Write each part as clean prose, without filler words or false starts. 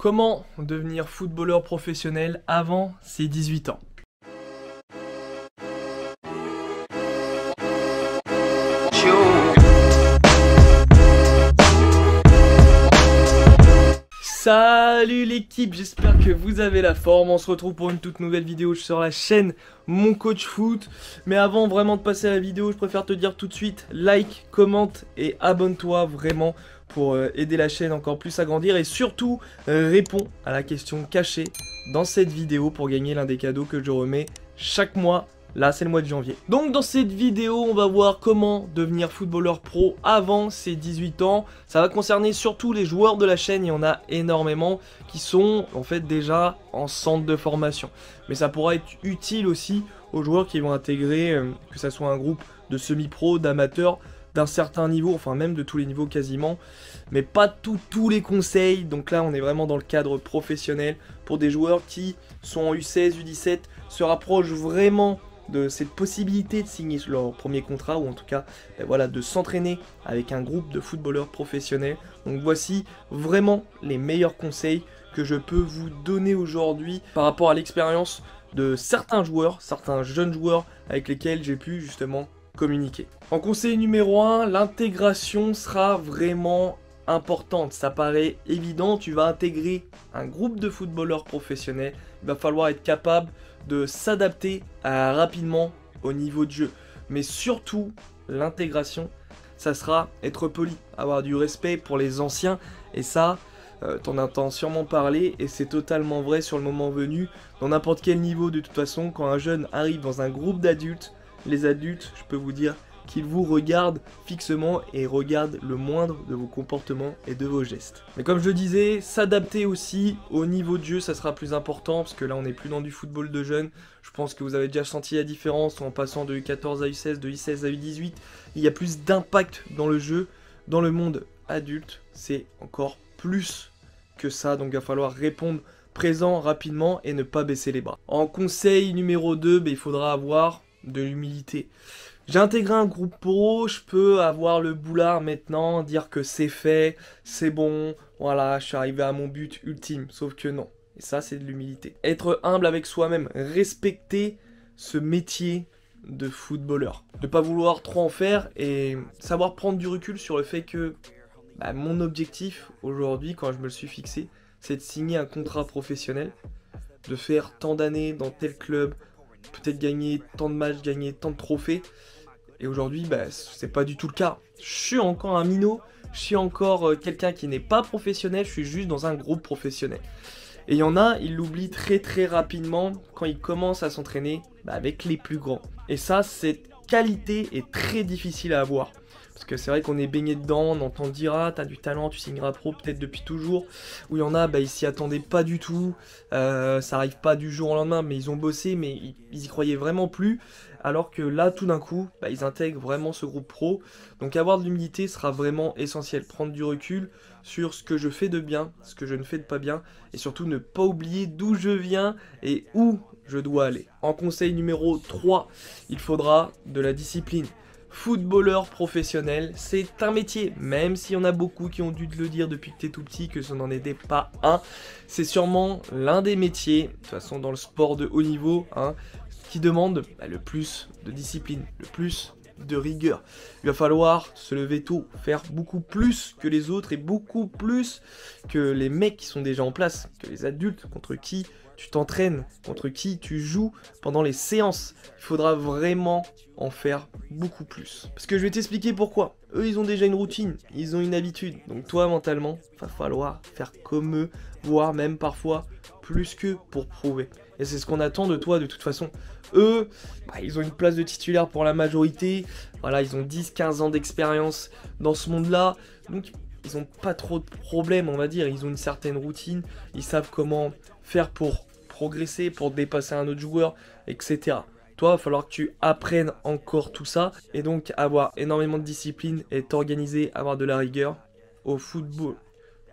Comment devenir footballeur professionnel avant ses 18 ans? Salut l'équipe, j'espère que vous avez la forme. On se retrouve pour une toute nouvelle vidéo sur la chaîne Mon Coach Foot. Mais avant vraiment de passer à la vidéo, je préfère te dire tout de suite like, commente et abonne-toi vraiment pour aider la chaîne encore plus à grandir. Et surtout, réponds à la question cachée dans cette vidéo pour gagner l'un des cadeaux que je remets chaque mois. Là, c'est le mois de janvier. Donc, dans cette vidéo, on va voir comment devenir footballeur pro avant ses 18 ans. Ça va concerner surtout les joueurs de la chaîne. Il y en a énormément qui sont en fait déjà en centre de formation. Mais ça pourra être utile aussi aux joueurs qui vont intégrer, que ça soit un groupe de semi-pro, d'amateurs, d'un certain niveau, enfin même de tous les niveaux quasiment. Mais pas tous les conseils. Donc là, on est vraiment dans le cadre professionnel pour des joueurs qui sont en U16, U17, se rapprochent vraiment de cette possibilité de signer leur premier contrat ou en tout cas voilà, de s'entraîner avec un groupe de footballeurs professionnels. Donc voici vraiment les meilleurs conseils que je peux vous donner aujourd'hui par rapport à l'expérience de certains joueurs, certains jeunes joueurs avec lesquels j'ai pu justement communiquer. En conseil numéro 1, l'intégration sera vraiment importante. Ça paraît évident, tu vas intégrer un groupe de footballeurs professionnels, il va falloir être capable de s'adapter rapidement au niveau de jeu. Mais surtout, l'intégration, ça sera être poli, avoir du respect pour les anciens. Et ça, t'en entends sûrement parler et c'est totalement vrai sur le moment venu. Dans n'importe quel niveau de toute façon, quand un jeune arrive dans un groupe d'adultes, les adultes, je peux vous dire qu'ils vous regardent fixement et regardent le moindre de vos comportements et de vos gestes. Mais comme je le disais, s'adapter aussi au niveau de jeu, ça sera plus important parce que là on n'est plus dans du football de jeunes. Je pense que vous avez déjà senti la différence en passant de U14 à U16, de U16 à U18. Il y a plus d'impact dans le jeu. Dans le monde adulte, c'est encore plus que ça, donc il va falloir répondre présent rapidement et ne pas baisser les bras. En conseil numéro 2, il faudra avoir de l'humilité. J'ai intégré un groupe pro, je peux avoir le boulard maintenant, dire que c'est fait, c'est bon, voilà, je suis arrivé à mon but ultime, sauf que non. Et ça, c'est de l'humilité. Être humble avec soi-même, respecter ce métier de footballeur. Ne pas vouloir trop en faire et savoir prendre du recul sur le fait que mon objectif aujourd'hui, quand je me le suis fixé, c'est de signer un contrat professionnel, de faire tant d'années dans tel club, peut-être gagner tant de matchs, gagner tant de trophées. Et aujourd'hui, c'est pas du tout le cas. Je suis encore un minot, je suis encore quelqu'un qui n'est pas professionnel, je suis juste dans un groupe professionnel. Et il y en a, ils l'oublient très rapidement quand ils commencent à s'entraîner avec les plus grands. Et ça, cette qualité est très difficile à avoir. Parce que c'est vrai qu'on est baigné dedans, on entend dire « Ah, t'as du talent, tu signeras pro peut-être depuis toujours ». Où il y en a, ils s'y attendaient pas du tout, ça arrive pas du jour au lendemain, mais ils ont bossé, mais ils y croyaient vraiment plus. Alors que là, tout d'un coup, ils intègrent vraiment ce groupe pro. Donc avoir de l'humilité sera vraiment essentiel. Prendre du recul sur ce que je fais de bien, ce que je ne fais de pas bien. Et surtout ne pas oublier d'où je viens et où je dois aller. En conseil numéro 3, il faudra de la discipline. Footballeur professionnel, c'est un métier, même s'il y en a beaucoup qui ont dû te le dire depuis que tu es tout petit, que ça n'en était pas un. C'est sûrement l'un des métiers, de toute façon dans le sport de haut niveau, qui demande le plus de discipline, le plus de rigueur. Il va falloir se lever tôt, faire beaucoup plus que les autres et beaucoup plus que les mecs qui sont déjà en place, que les adultes contre qui tu t'entraînes, contre qui tu joues pendant les séances. Il faudra vraiment en faire beaucoup plus. Parce que je vais t'expliquer pourquoi. Eux, ils ont déjà une routine, ils ont une habitude. Donc toi, mentalement, il va falloir faire comme eux, voire même parfois plus qu'eux pour prouver. Et c'est ce qu'on attend de toi de toute façon. Eux, ils ont une place de titulaire pour la majorité. Voilà, ils ont 10-15 ans d'expérience dans ce monde-là. Donc ils n'ont pas trop de problèmes, on va dire. Ils ont une certaine routine. Ils savent comment faire pour progresser, pour dépasser un autre joueur, etc. Toi, il va falloir que tu apprennes encore tout ça. Et donc avoir énormément de discipline et t'organiser, avoir de la rigueur au football.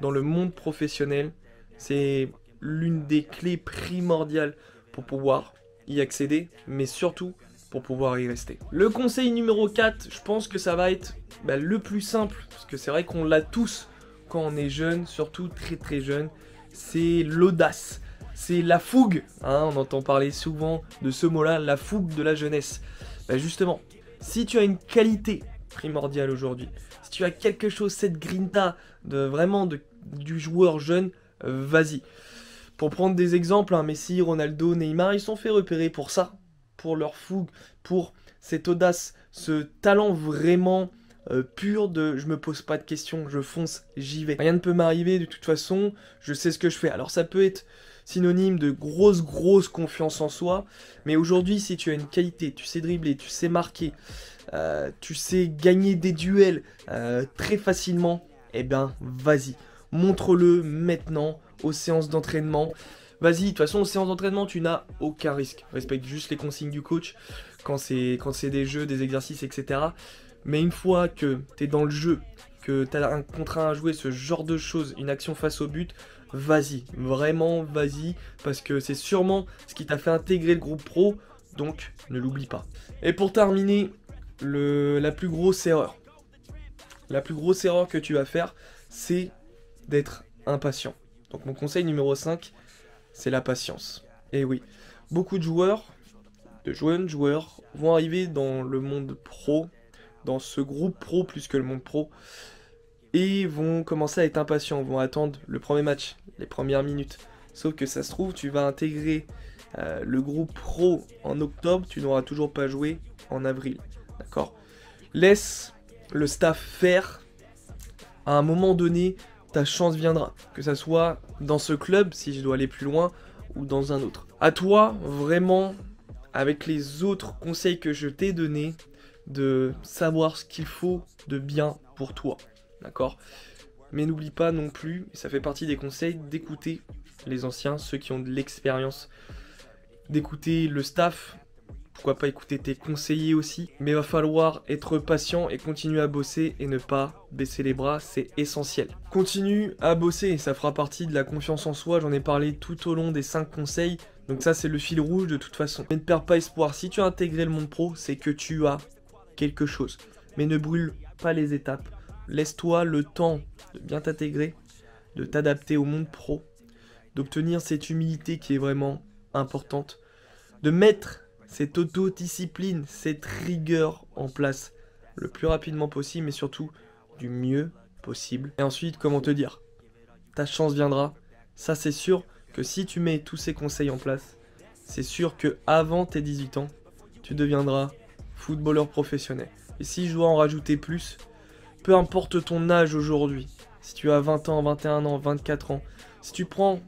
Dans le monde professionnel, c'est l'une des clés primordiales pour pouvoir y accéder, mais surtout pour pouvoir y rester. Le conseil numéro 4, je pense que ça va être le plus simple, parce que c'est vrai qu'on l'a tous quand on est jeune, surtout très jeune, c'est l'audace, c'est la fougue. Hein, on entend parler souvent de ce mot-là, la fougue de la jeunesse. Bah justement, si tu as une qualité primordiale aujourd'hui, si tu as quelque chose, cette grinta du joueur jeune, vas-y. Pour prendre des exemples, hein, Messi, Ronaldo, Neymar, ils sont fait repérer pour ça, pour leur fougue, pour cette audace, ce talent vraiment pur de je me pose pas de questions, je fonce, j'y vais. Rien ne peut m'arriver, de toute façon, je sais ce que je fais. Alors ça peut être synonyme de grosse confiance en soi, mais aujourd'hui, si tu as une qualité, tu sais dribbler, tu sais marquer, tu sais gagner des duels très facilement, eh ben vas-y, montre-le maintenant aux séances d'entraînement. Vas-y, de toute façon, aux séances d'entraînement, tu n'as aucun risque. Respecte juste les consignes du coach quand c'est des jeux, des exercices, etc. Mais une fois que tu es dans le jeu, que tu as un contrat à jouer, ce genre de choses, une action face au but, vas-y, vraiment vas-y, parce que c'est sûrement ce qui t'a fait intégrer le groupe pro, donc ne l'oublie pas. Et pour terminer, la plus grosse erreur que tu vas faire, c'est d'être impatient. Donc mon conseil numéro 5, c'est la patience. Et oui, beaucoup de joueurs, de jeunes joueurs, vont arriver dans le monde pro, dans ce groupe pro plus que le monde pro, et vont commencer à être impatients, vont attendre le premier match, les premières minutes. Sauf que ça se trouve, tu vas intégrer le groupe pro en octobre, tu n'auras toujours pas joué en avril. D'accord ? Laisse le staff faire. À un moment donné, ta chance viendra. Que ça soit dans ce club, si je dois aller plus loin, ou dans un autre. À toi, vraiment, avec les autres conseils que je t'ai donnés, de savoir ce qu'il faut de bien pour toi. D'accord ? Mais n'oublie pas non plus, et ça fait partie des conseils, d'écouter les anciens, ceux qui ont de l'expérience, d'écouter le staff, pourquoi pas écouter tes conseillers aussi, mais il va falloir être patient et continuer à bosser et ne pas baisser les bras, c'est essentiel. Continue à bosser, ça fera partie de la confiance en soi, j'en ai parlé tout au long des 5 conseils, donc ça c'est le fil rouge de toute façon. Mais ne perds pas espoir, si tu as intégré le monde pro, c'est que tu as quelque chose, mais ne brûle pas les étapes. Laisse-toi le temps de bien t'intégrer, de t'adapter au monde pro, d'obtenir cette humilité qui est vraiment importante, de mettre cette autodiscipline, cette rigueur en place le plus rapidement possible, mais surtout du mieux possible. Et ensuite, comment te dire, ta chance viendra. Ça, c'est sûr que si tu mets tous ces conseils en place, c'est sûr que avant tes 18 ans, tu deviendras footballeur professionnel. Et si je dois en rajouter plus, peu importe ton âge aujourd'hui, si tu as 20 ans, 21 ans, 24 ans, si tu prends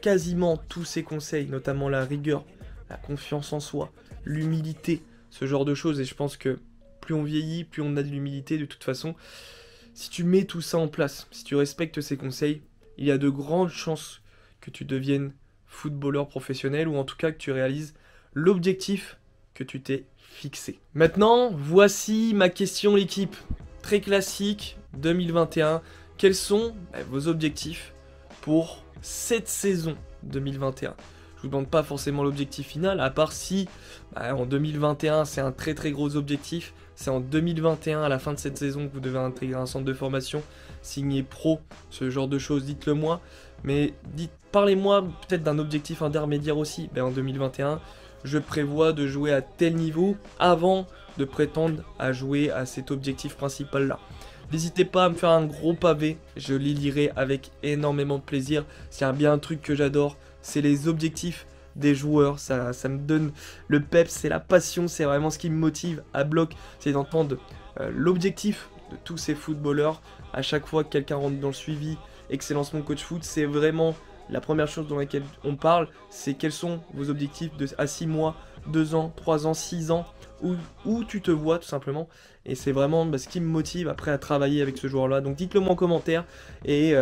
quasiment tous ces conseils, notamment la rigueur, la confiance en soi, l'humilité, ce genre de choses, et je pense que plus on vieillit, plus on a de l'humilité de toute façon. Si tu mets tout ça en place, si tu respectes ces conseils, il y a de grandes chances que tu deviennes footballeur professionnel, ou en tout cas que tu réalises l'objectif que tu t'es fixé. Maintenant, voici ma question l'équipe. Très classique, 2021. Quels sont vos objectifs pour cette saison 2021 ? Je vous demande pas forcément l'objectif final, à part si en 2021 c'est un très gros objectif. C'est en 2021, à la fin de cette saison, que vous devez intégrer un centre de formation, signer pro, ce genre de choses, dites-le moi. Mais parlez-moi peut-être d'un objectif intermédiaire aussi. En 2021, je prévois de jouer à tel niveau avant de prétendre à jouer à cet objectif principal là. N'hésitez pas à me faire un gros pavé, je les lirai avec énormément de plaisir. S'il y a bien un truc que j'adore, c'est les objectifs des joueurs, ça me donne le peps, c'est la passion, c'est vraiment ce qui me motive à bloc, c'est d'entendre l'objectif de tous ces footballeurs. À chaque fois que quelqu'un rentre dans le suivi Excellence Mon Coach Foot, c'est vraiment la première chose dans laquelle on parle, c'est quels sont vos objectifs à 6 mois, 2 ans, 3 ans, 6 ans, où tu te vois tout simplement. Et c'est vraiment ce qui me motive après à travailler avec ce joueur-là. Donc dites-le moi en commentaire et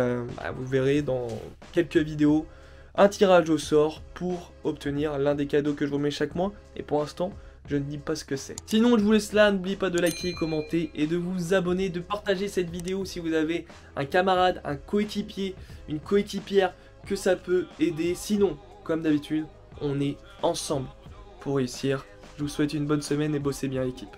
vous verrez dans quelques vidéos un tirage au sort pour obtenir l'un des cadeaux que je remets chaque mois. Et pour l'instant, je ne dis pas ce que c'est. Sinon, je vous laisse là. N'oubliez pas de liker, commenter et de vous abonner, de partager cette vidéo si vous avez un camarade, un coéquipier, une coéquipière que ça peut aider. Sinon, comme d'habitude, on est ensemble pour réussir. Je vous souhaite une bonne semaine et bossez bien l'équipe.